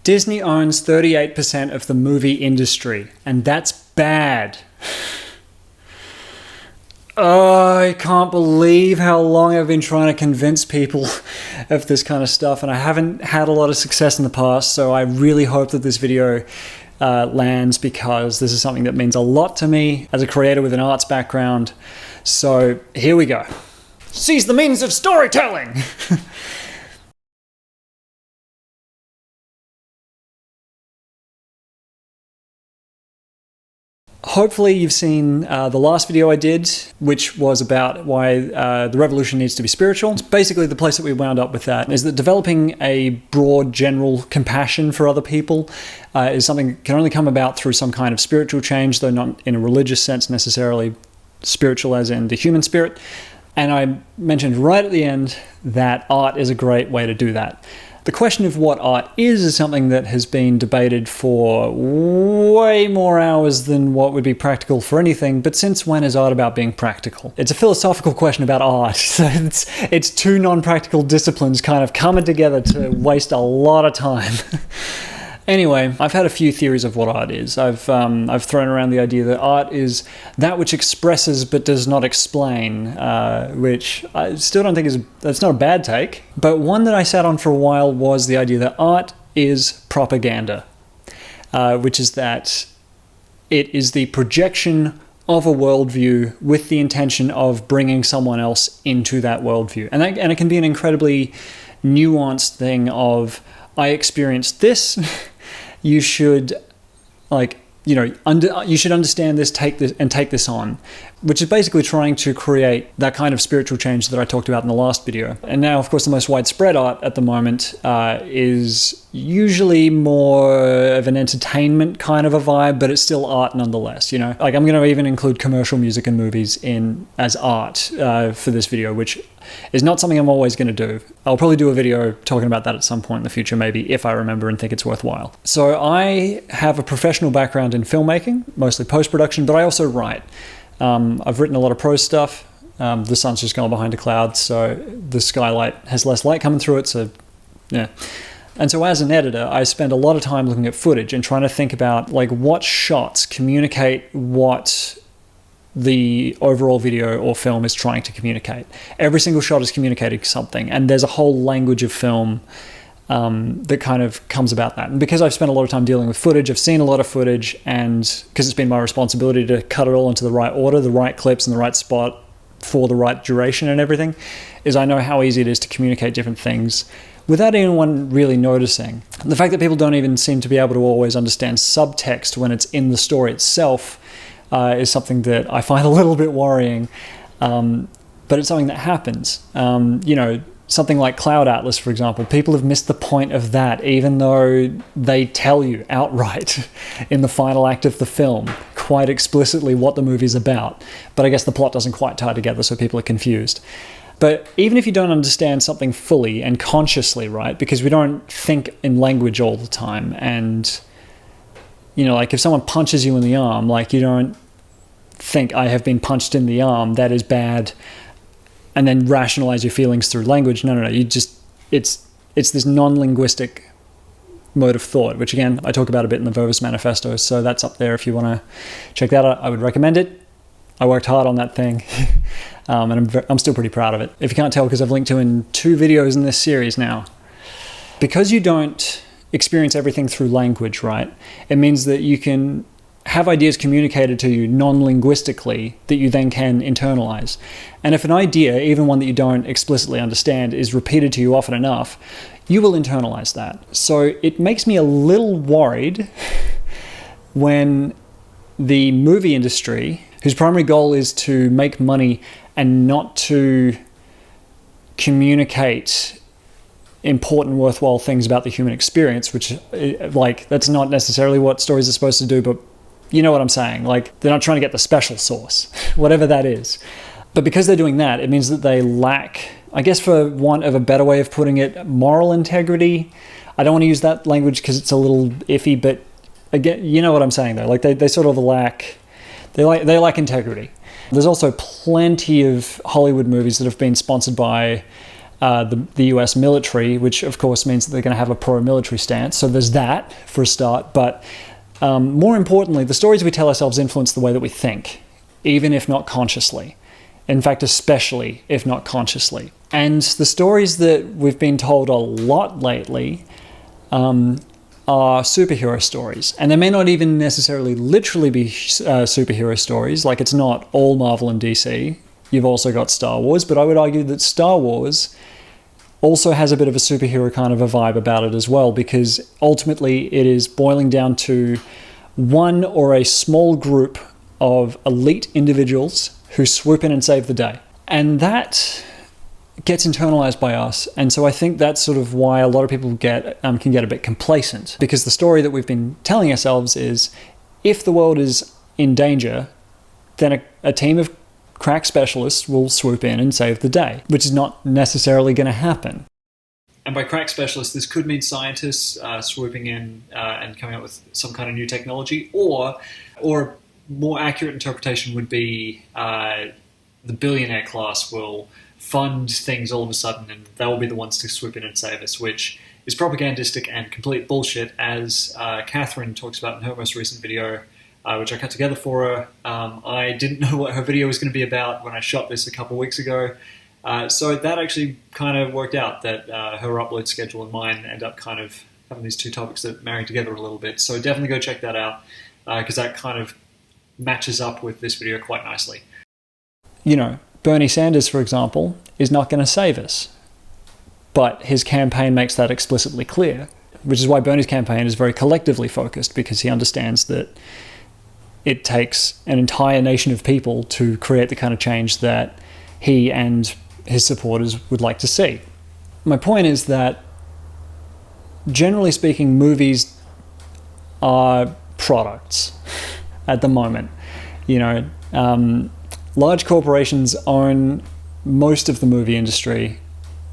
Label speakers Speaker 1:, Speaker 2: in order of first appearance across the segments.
Speaker 1: Disney owns 38% of the movie industry, and that's bad. Oh, I can't believe how long I've been trying to convince people of this kind of stuff, and I haven't had a lot of success in the past, so I really hope that this video lands, because this is something that means a lot to me as a creator with an arts background. So here we go. Seize the means of storytelling! Hopefully you've seen the last video I did, which was about why the revolution needs to be spiritual. It's basically the place that we wound up with that is that developing a broad general compassion for other people is something that can only come about through some kind of spiritual change, though not in a religious sense necessarily, spiritual as in the human spirit. And I mentioned right at the end that art is a great way to do that. The question of what art is something that has been debated for way more hours than what would be practical for anything, but since when is art about being practical? It's a philosophical question about art, so it's two non-practical disciplines kind of coming together to waste a lot of time. Anyway, I've had a few theories of what art is. I've thrown around the idea that art is that which expresses but does not explain, which I still don't think that's not a bad take. But one that I sat on for a while was the idea that art is propaganda, which is that it is the projection of a worldview with the intention of bringing someone else into that worldview. And it can be an incredibly nuanced thing of, I experienced this, you should, you should understand this, take this on, which is basically trying to create that kind of spiritual change that I talked about in the last video. And now, of course, the most widespread art at the moment is usually more of an entertainment kind of a vibe, but it's still art nonetheless, Like, I'm going to even include commercial music and movies as art for this video, which is not something I'm always going to do. I'll probably do a video talking about that at some point in the future, maybe, if I remember and think it's worthwhile. So I have a professional background in filmmaking, mostly post-production, but I also write. I've written a lot of prose stuff. The sun's just gone behind a cloud, so the skylight has less light coming through it, so yeah. And so as an editor, I spend a lot of time looking at footage and trying to think about what shots communicate what the overall video or film is trying to communicate. Every single shot is communicating something, and there's a whole language of film that kind of comes about that. And because I've spent a lot of time dealing with footage, I've seen a lot of footage, and because it's been my responsibility to cut it all into the right order, the right clips in the right spot for the right duration and everything, is I know how easy it is to communicate different things without anyone really noticing. The fact that people don't even seem to be able to always understand subtext when it's in the story itself is something that I find a little bit worrying, but it's something that happens. Something like Cloud Atlas, for example, people have missed the point of that, even though they tell you outright in the final act of the film quite explicitly what the movie's about. But I guess the plot doesn't quite tie together, so people are confused. But even if you don't understand something fully and consciously, right, because we don't think in language all the time, and if someone punches you in the arm, you don't think, I have been punched in the arm, that is bad, and then rationalize your feelings through language. No, it's this non-linguistic mode of thought, which again, I talk about a bit in the Vervis Manifesto, so that's up there if you want to check that out. I would recommend it. I worked hard on that thing, and I'm still pretty proud of it. If you can't tell, because I've linked to in 2 videos in this series now. Because you don't experience everything through language, right? It means that you can have ideas communicated to you non-linguistically that you then can internalize. And if an idea, even one that you don't explicitly understand, is repeated to you often enough, you will internalize that. So it makes me a little worried when the movie industry, whose primary goal is to make money and not to communicate important, worthwhile things about the human experience, which, that's not necessarily what stories are supposed to do, but you know what I'm saying. They're not trying to get the special sauce, whatever that is. But because they're doing that, it means that they lack, I guess for want of a better way of putting it, moral integrity. I don't want to use that language because it's a little iffy, but again, you know what I'm saying though. They sort of lack, they lack integrity. There's also plenty of Hollywood movies that have been sponsored by the US military, which of course means that they're going to have a pro-military stance. So there's that for a start. But more importantly, the stories we tell ourselves influence the way that we think, even if not consciously. In fact, especially if not consciously. And the stories that we've been told a lot lately are superhero stories. And they may not even necessarily literally be superhero stories. Like, it's not all Marvel and DC. You've also got Star Wars. But I would argue that Star Wars also has a bit of a superhero kind of a vibe about it as well, because ultimately it is boiling down to one or a small group of elite individuals who swoop in and save the day. And that gets internalized by us. And so I think that's sort of why a lot of people can get a bit complacent, because the story that we've been telling ourselves is, if the world is in danger, then a team of crack specialists will swoop in and save the day, which is not necessarily going to happen. And by crack specialists, this could mean scientists swooping in and coming up with some kind of new technology, or more accurate interpretation would be the billionaire class will fund things all of a sudden, and they will be the ones to swoop in and save us, which is propagandistic and complete bullshit, as Catherine talks about in her most recent video, which I cut together for her. I didn't know what her video was going to be about when I shot this a couple of weeks ago, so that actually kind of worked out, that her upload schedule and mine end up kind of having these two topics that marry together a little bit. So definitely go check that out, because that kind of matches up with this video quite nicely. You know, Bernie Sanders, for example, is not going to save us. But his campaign makes that explicitly clear, which is why Bernie's campaign is very collectively focused, because he understands that it takes an entire nation of people to create the kind of change that he and his supporters would like to see. My point is that, generally speaking, movies are products at the moment. You know, large corporations own most of the movie industry.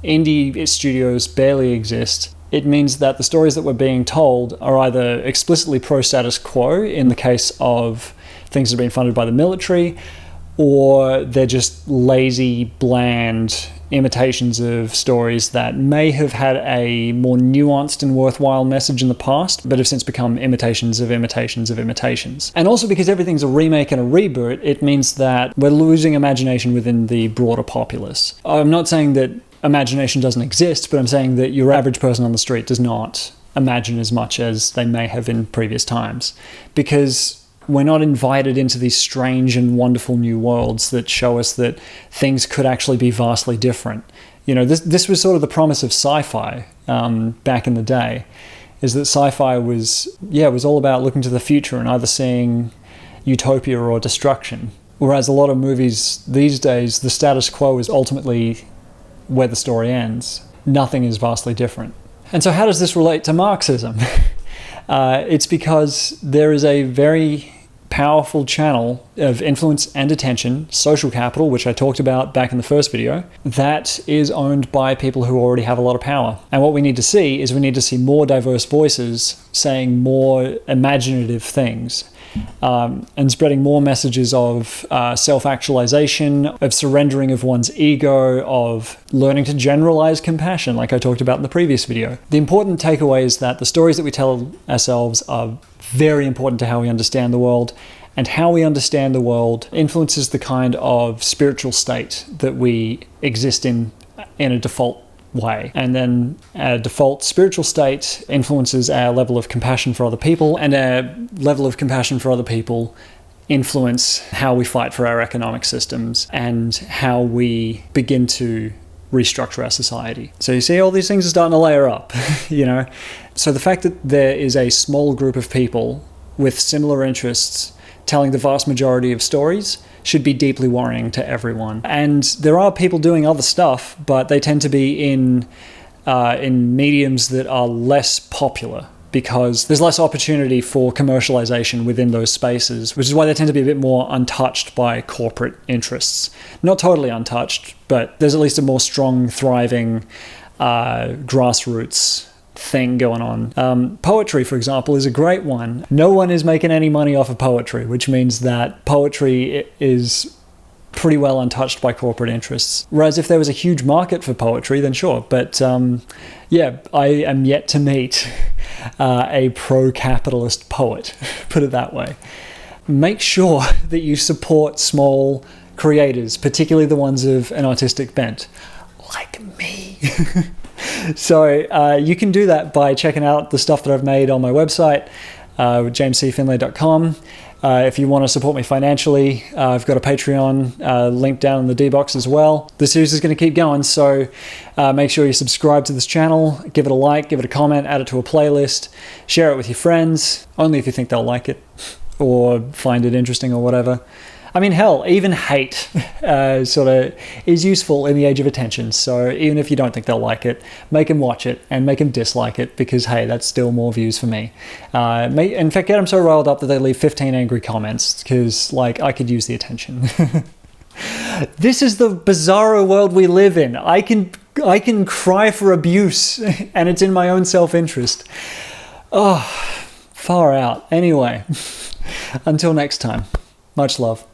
Speaker 1: Indie studios barely exist. It means that the stories that we're being told are either explicitly pro-status quo, in the case of things that are being funded by the military, or they're just lazy, bland imitations of stories that may have had a more nuanced and worthwhile message in the past, but have since become imitations of imitations of imitations. And also, because everything's a remake and a reboot, it means that we're losing imagination within the broader populace. I'm not saying that imagination doesn't exist, but I'm saying that your average person on the street does not imagine as much as they may have in previous times, because we're not invited into these strange and wonderful new worlds that show us that things could actually be vastly different. You know, this was sort of the promise of sci-fi back in the day, is that sci-fi was all about looking to the future and either seeing utopia or destruction. Whereas a lot of movies these days, the status quo is ultimately where the story ends. Nothing is vastly different. And so how does this relate to Marxism? It's because there is a very powerful channel of influence and attention, social capital, which I talked about back in the first video, that is owned by people who already have a lot of power. And what we need to see is we need to see more diverse voices saying more imaginative things, and spreading more messages of self-actualization, of surrendering of one's ego, of learning to generalize compassion, like I talked about in the previous video. The important takeaway is that the stories that we tell ourselves are very important to how we understand the world, and how we understand the world influences the kind of spiritual state that we exist in a default way. And then our default spiritual state influences our level of compassion for other people, and our level of compassion for other people influence how we fight for our economic systems and how we begin to restructure our society. So you see, all these things are starting to layer up, you know. So the fact that there is a small group of people with similar interests telling the vast majority of stories should be deeply worrying to everyone. And there are people doing other stuff, but they tend to be in mediums that are less popular, because there's less opportunity for commercialization within those spaces, which is why they tend to be a bit more untouched by corporate interests. Not totally untouched, but there's at least a more strong, thriving grassroots thing going on. Poetry, for example, is a great one. No one is making any money off of poetry, which means that poetry is pretty well untouched by corporate interests. Whereas if there was a huge market for poetry, then sure. But yeah, I am yet to meet a pro-capitalist poet, put it that way. Make sure that you support small creators, particularly the ones of an artistic bent, like me. So you can do that by checking out the stuff that I've made on my website, jamescfinlay.com. If you want to support me financially, I've got a Patreon link down in the D box as well. The series is going to keep going, so make sure you subscribe to this channel, give it a like, give it a comment, add it to a playlist, share it with your friends, only if you think they'll like it or find it interesting or whatever. I mean, hell, even hate sort of is useful in the age of attention. So even if you don't think they'll like it, make them watch it and make them dislike it because, hey, that's still more views for me. In fact, get them so riled up that they leave 15 angry comments because, like, I could use the attention. This is the bizarro world we live in. I can cry for abuse and it's in my own self-interest. Oh, far out. Anyway, until next time, much love.